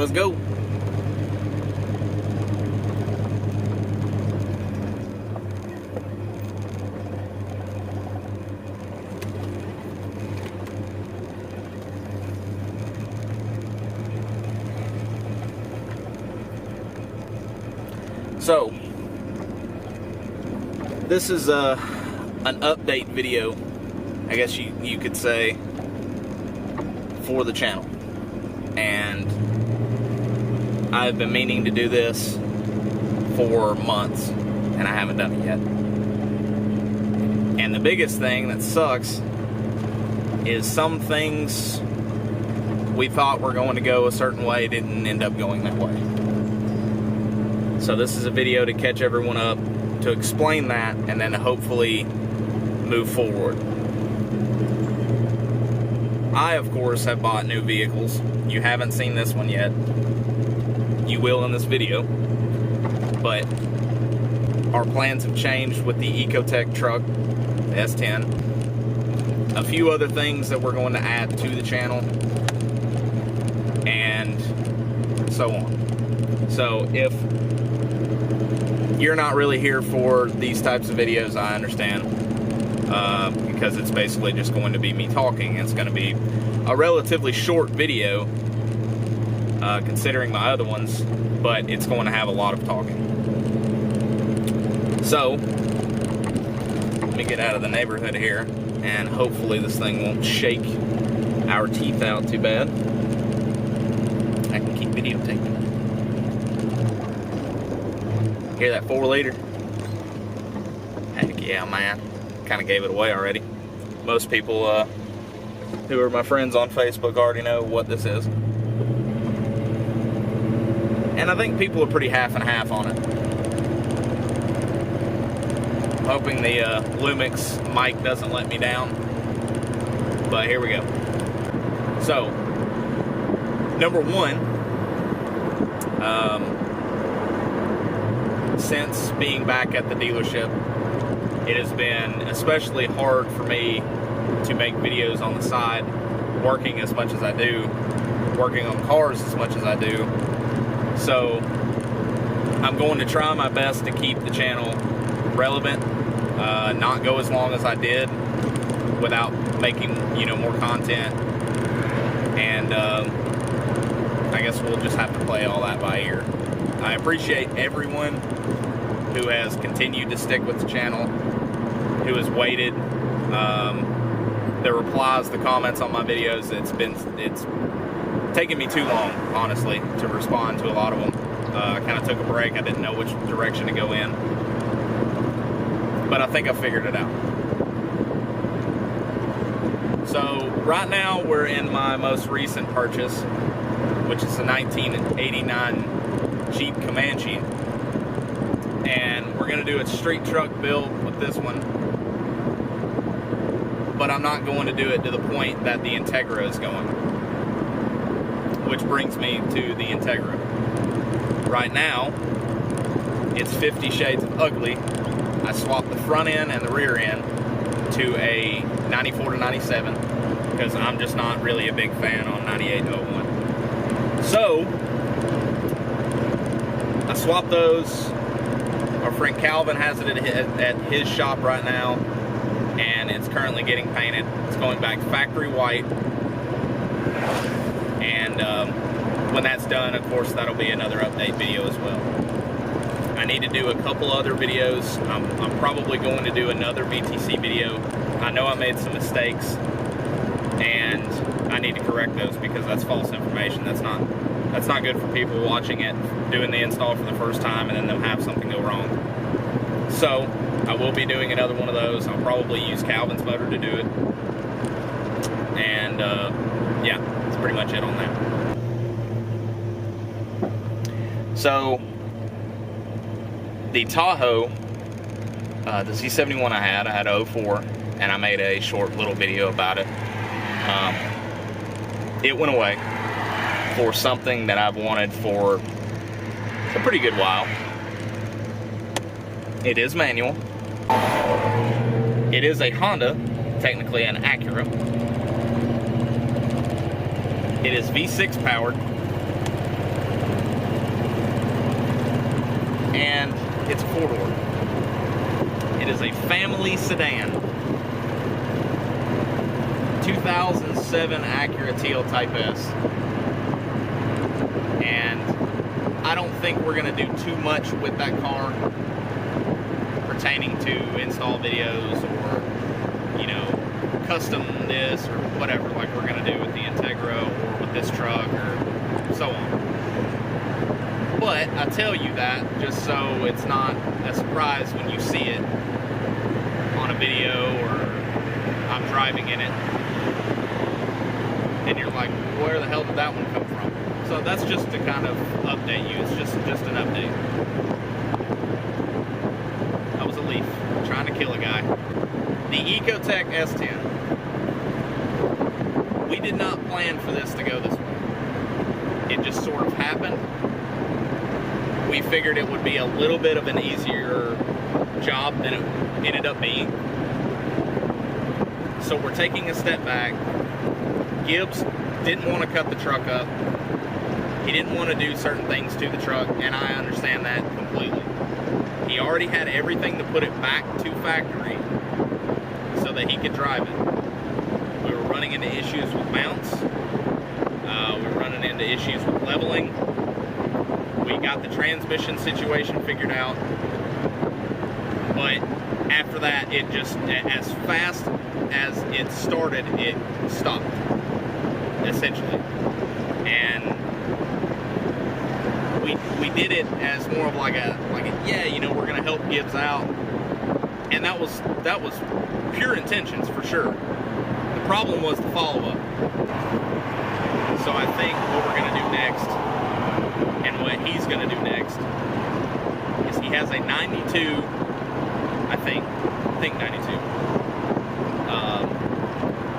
Let's go. So, this is an update video, I guess you could say, for the channel. And I've been meaning to do this for months, and I haven't done it yet. And the biggest thing that sucks is some things we thought were going to go a certain way didn't end up going that way. So this is a video to catch everyone up, to explain that, and then hopefully move forward. I, of course, have bought new vehicles. You haven't seen this one yet. You will in this video. But our plans have changed with the Ecotec truck, the S10. A few other things that we're going to add to the channel. And so on. So if you're not really here for these types of videos, I understand, because it's basically just going to be me talking. It's going to be a relatively short video, considering my other ones, but it's going to have a lot of talking. So, let me get out of the neighborhood here, and hopefully this thing won't shake our teeth out too bad. I can keep videotaping. Hear that 4-liter? Heck yeah, man. Kind of gave it away already. Most people who are my friends on Facebook already know what this is. And I think people are pretty half and half on it. I'm hoping the Lumix mic doesn't let me down. But here we go. So, number one, since being back at the dealership, it has been especially hard for me to make videos on the side, working as much as I do, working on cars as much as I do. So I'm going to try my best to keep the channel relevant, not go as long as I did without making, more content. And I guess we'll just have to play all that by ear. I appreciate everyone who has continued to stick with the channel, who has waited. The replies, the comments on my videos, it's taken me too long, honestly, to respond to a lot of them. I kind of took a break. I didn't know which direction to go in. But I think I figured it out. So, right now, we're in my most recent purchase, which is a 1989 Jeep Comanche. And we're going to do a street truck build with this one. But I'm not going to do it to the point that the Integra is going. Which brings me to the Integra. Right now, it's 50 shades of ugly. I swapped the front end and the rear end to a 94 to 97 because I'm just not really a big fan on 9801. So, I swapped those. Our friend Calvin has it at his shop right now, and it's currently getting painted. It's going back factory white, and when that's done, of course, that'll be another update video as well. I need to do a couple other videos. I'm probably going to do another VTC video. I know I made some mistakes, and I need to correct those because that's false information. That's not good for people watching it, doing the install for the first time, and then them have something go wrong. So, I will be doing another one of those. I'll probably use Calvin's motor to do it. And, yeah, that's pretty much it on that. So, the Tahoe, the Z71 I had a 04, and I made a short little video about it. It went away for something that I've wanted for a pretty good while. It is manual. It is a Honda, technically an Acura. It is V6 powered. and it's a four-door. It is a family sedan. 2007 Acura TL Type S. And I don't think we're going to do too much with that car pertaining to install videos or, you know, custom this or whatever, like we're going to do with the Integra or with this truck or so on. But I tell you that just so it's not a surprise when you see it on a video or I'm driving in it and you're like, where the hell did that one come from? So that's just to kind of update you. It's just an update. That was a Leaf trying to kill a guy. The Ecotec S10. We did not plan for this to go this way. It just sort of happened. We figured it would be a little bit of an easier job than it ended up being. So we're taking a step back. Gibbs didn't want to cut the truck up. He didn't want to do certain things to the truck, and I understand that completely. He already had everything to put it back to factory so that he could drive it. We were running into issues with mounts. We were running into issues with leveling. We got the transmission situation figured out. But after that, it just, as fast as it started, it stopped, essentially. And we did it as more of like a yeah, you know, we're gonna help Gibbs out, and that was pure intentions for sure. The problem was the follow-up. So I think what we're gonna do next, and what he's gonna do next, is he has a 92, I think 92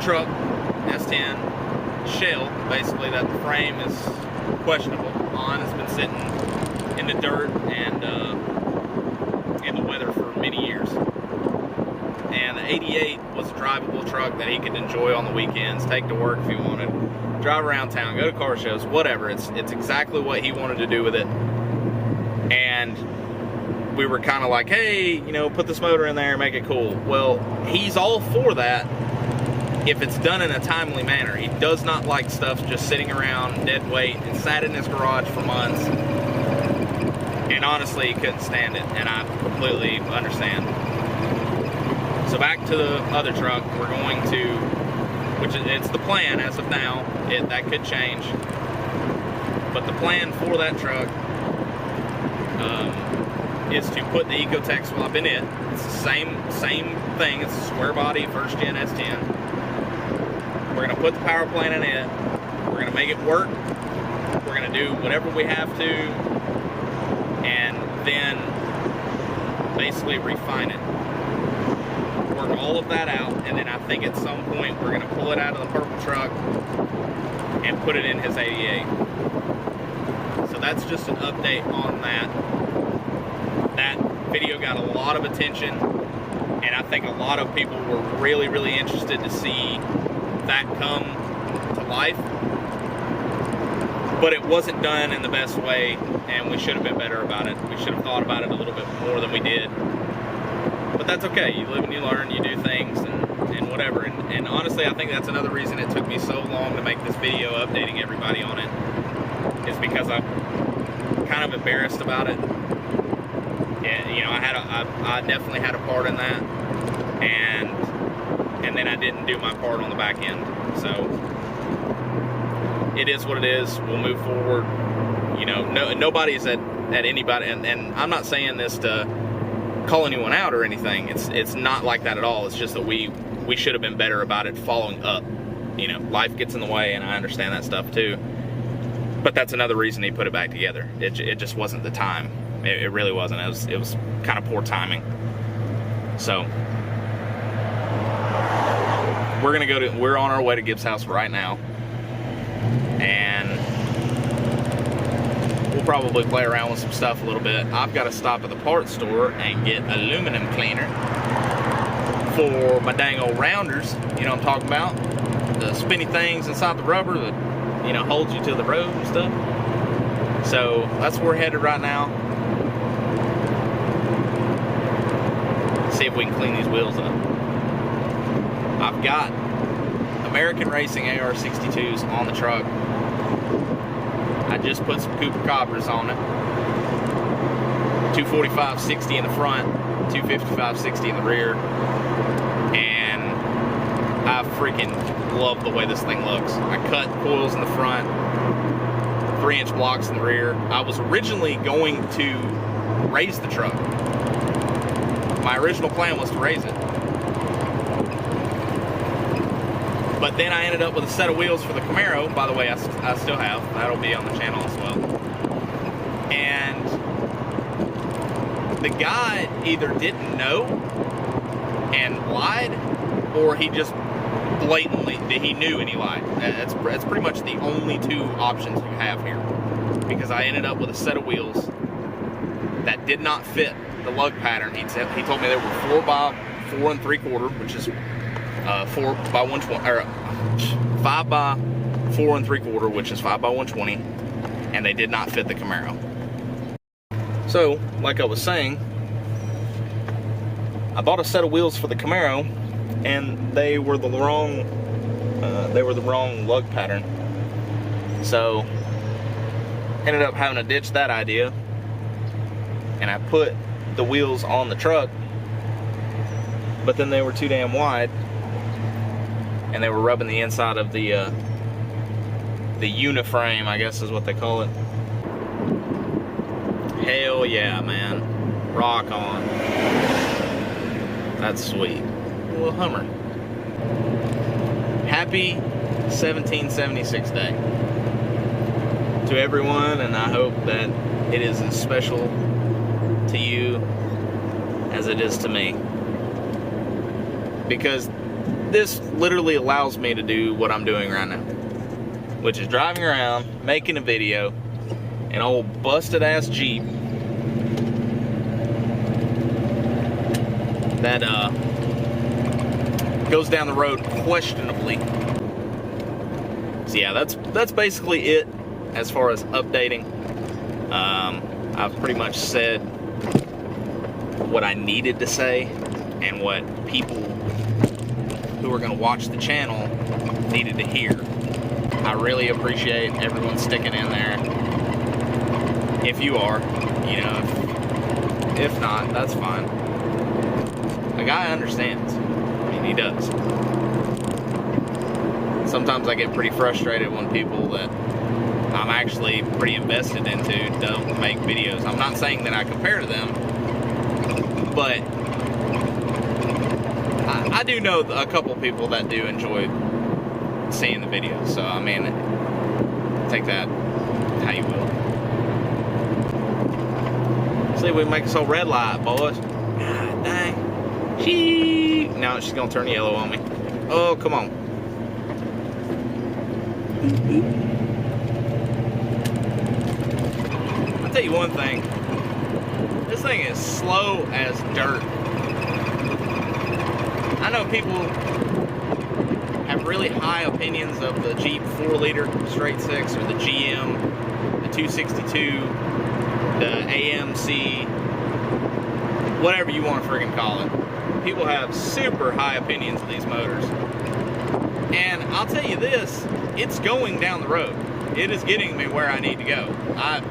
truck S10 shell, basically, that the frame is questionable on. It's been sitting in the dirt and in the weather for many years. And the 88 was a drivable truck that he could enjoy on the weekends, take to work if he wanted, drive around town, go to car shows, whatever. It's exactly what he wanted to do with it. And we were kind of like, hey, you know, put this motor in there, make it cool. Well, he's all for that if it's done in a timely manner. He does not like stuff just sitting around dead weight, and sat in his garage for months, and honestly he couldn't stand it, and I completely understand. So back to the other truck, we're going to, it's the plan as of now, that could change, but the plan for that truck is to put the Ecotec swap in it. It's the same thing. It's a square body first gen S10. We're gonna put the power plant in it. We're gonna make it work. We're gonna do whatever we have to, and then basically refine it. Work all of that out, and then I think at some point we're gonna pull it out of the purple truck and put it in his 88. So that's just an update on that. That video got a lot of attention, and I think a lot of people were really, really interested to see that come to life. But it wasn't done in the best way, and we should have been better about it. We should have thought about it a little bit more than we did. But that's okay. You live and you learn, you do things, and whatever. And honestly, I think that's another reason it took me so long to make this video updating everybody on it, is because I'm kind of embarrassed about it. And, you know, I definitely had a part in that, and then I didn't do my part on the back end. So it is what it is. We'll move forward. You know, nobody's at anybody, and I'm not saying this to call anyone out or anything. It's not like that at all. It's just that we should have been better about it following up. You know, life gets in the way, and I understand that stuff too. But that's another reason he put it back together. It just wasn't the time. It really wasn't. It was kind of poor timing. So we're on our way to Gibbs' house right now, and we'll probably play around with some stuff a little bit. I've got to stop at the parts store and get aluminum cleaner for my dang old rounders. You know what I'm talking about? The spinny things inside the rubber that, you know, holds you to the road and stuff. So that's where we're headed right now. see if we can clean these wheels up. I've got American Racing AR62s on the truck. I just put some Cooper Coppers on it. 245/60 in the front, 255/60 in the rear, and I freaking love the way this thing looks. I cut coils in the front, 3-inch blocks in the rear. I was originally going to raise the truck. My original plan was to raise it. But then I ended up with a set of wheels for the Camaro. By the way, I still have. That'll be on the channel as well. And the guy either didn't know and lied, or he just blatantly, he knew and he lied. That's pretty much the only two options you have here. Because I ended up with a set of wheels that did not fit the lug pattern. He told me they were 4x4 3/4, which is 4x120, or 5x4 3/4, which is 5x120, and they did not fit the Camaro. So, like I was saying, I bought a set of wheels for the Camaro, and they were the wrong lug pattern. So, ended up having to ditch that idea, and I put the wheels on the truck, but then they were too damn wide, and they were rubbing the inside of the uniframe, I guess is what they call it. Hell yeah, man. Rock on. That's sweet. A little Hummer. Happy 1776 Day to everyone, and I hope that it is as special to you as it is to me. Because this literally allows me to do what I'm doing right now, which is driving around, making a video, an old busted ass Jeep that goes down the road questionably. So yeah, that's basically it as far as updating. I've pretty much said what I needed to say and what people who are going to watch the channel needed to hear. I really appreciate everyone sticking in there. If you are, you know, if not, that's fine. The guy understands. I mean, he does. Sometimes I get pretty frustrated when people that I'm actually pretty invested into don't make videos. I'm not saying that I compare to them, but I do know a couple people that do enjoy seeing the videos. So, I mean, take that how you will. See if we can make this whole red light, boys. God dang. Now she's gonna turn yellow on me. Oh, come on. I'll tell you one thing. This thing is slow as dirt. I know people have really high opinions of the Jeep 4-liter straight six, or the GM, the 262, the AMC, whatever you want to friggin' call it. People have super high opinions of these motors. And I'll tell you this, it's going down the road. It is getting me where I need to go. I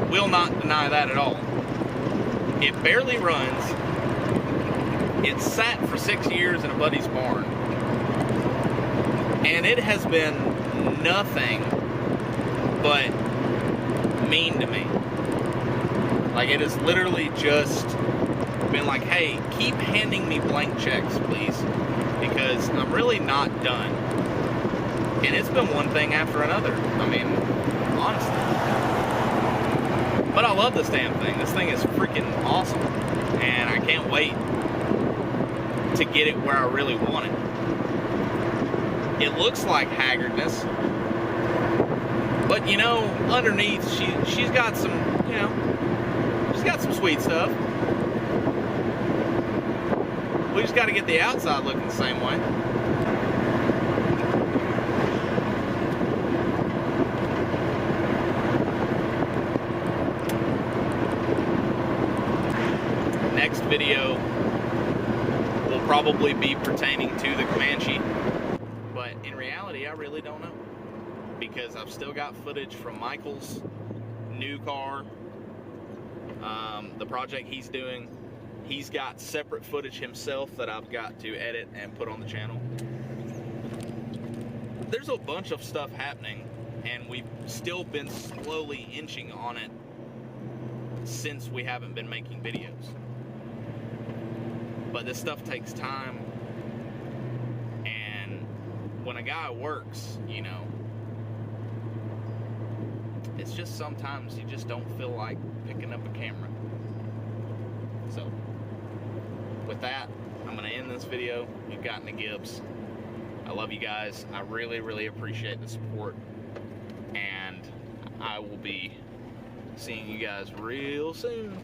will not deny that at all. It barely runs. It sat for 6 years in a buddy's barn. And it has been nothing but mean to me. Like, it has literally just been like, hey, keep handing me blank checks, please, because I'm really not done. And it's been one thing after another. I mean, honestly. But I love this damn thing. This thing is freaking awesome. And I can't wait to get it where I really want it. It looks like haggardness, but you know, underneath she's got some, you know, she's got some sweet stuff. We just got to get the outside looking the same way. Next video probably be pertaining to the Comanche. But in reality, I really don't know, because I've still got footage from Michael's new car, the project he's doing. He's got separate footage himself that I've got to edit and put on the channel. There's a bunch of stuff happening, and we've still been slowly inching on it since we haven't been making videos. But this stuff takes time, and when a guy works, you know, it's just sometimes you just don't feel like picking up a camera. So, with that, I'm going to end this video. You've gotten the Gibbs. I love you guys. I really, really appreciate the support. And I will be seeing you guys real soon.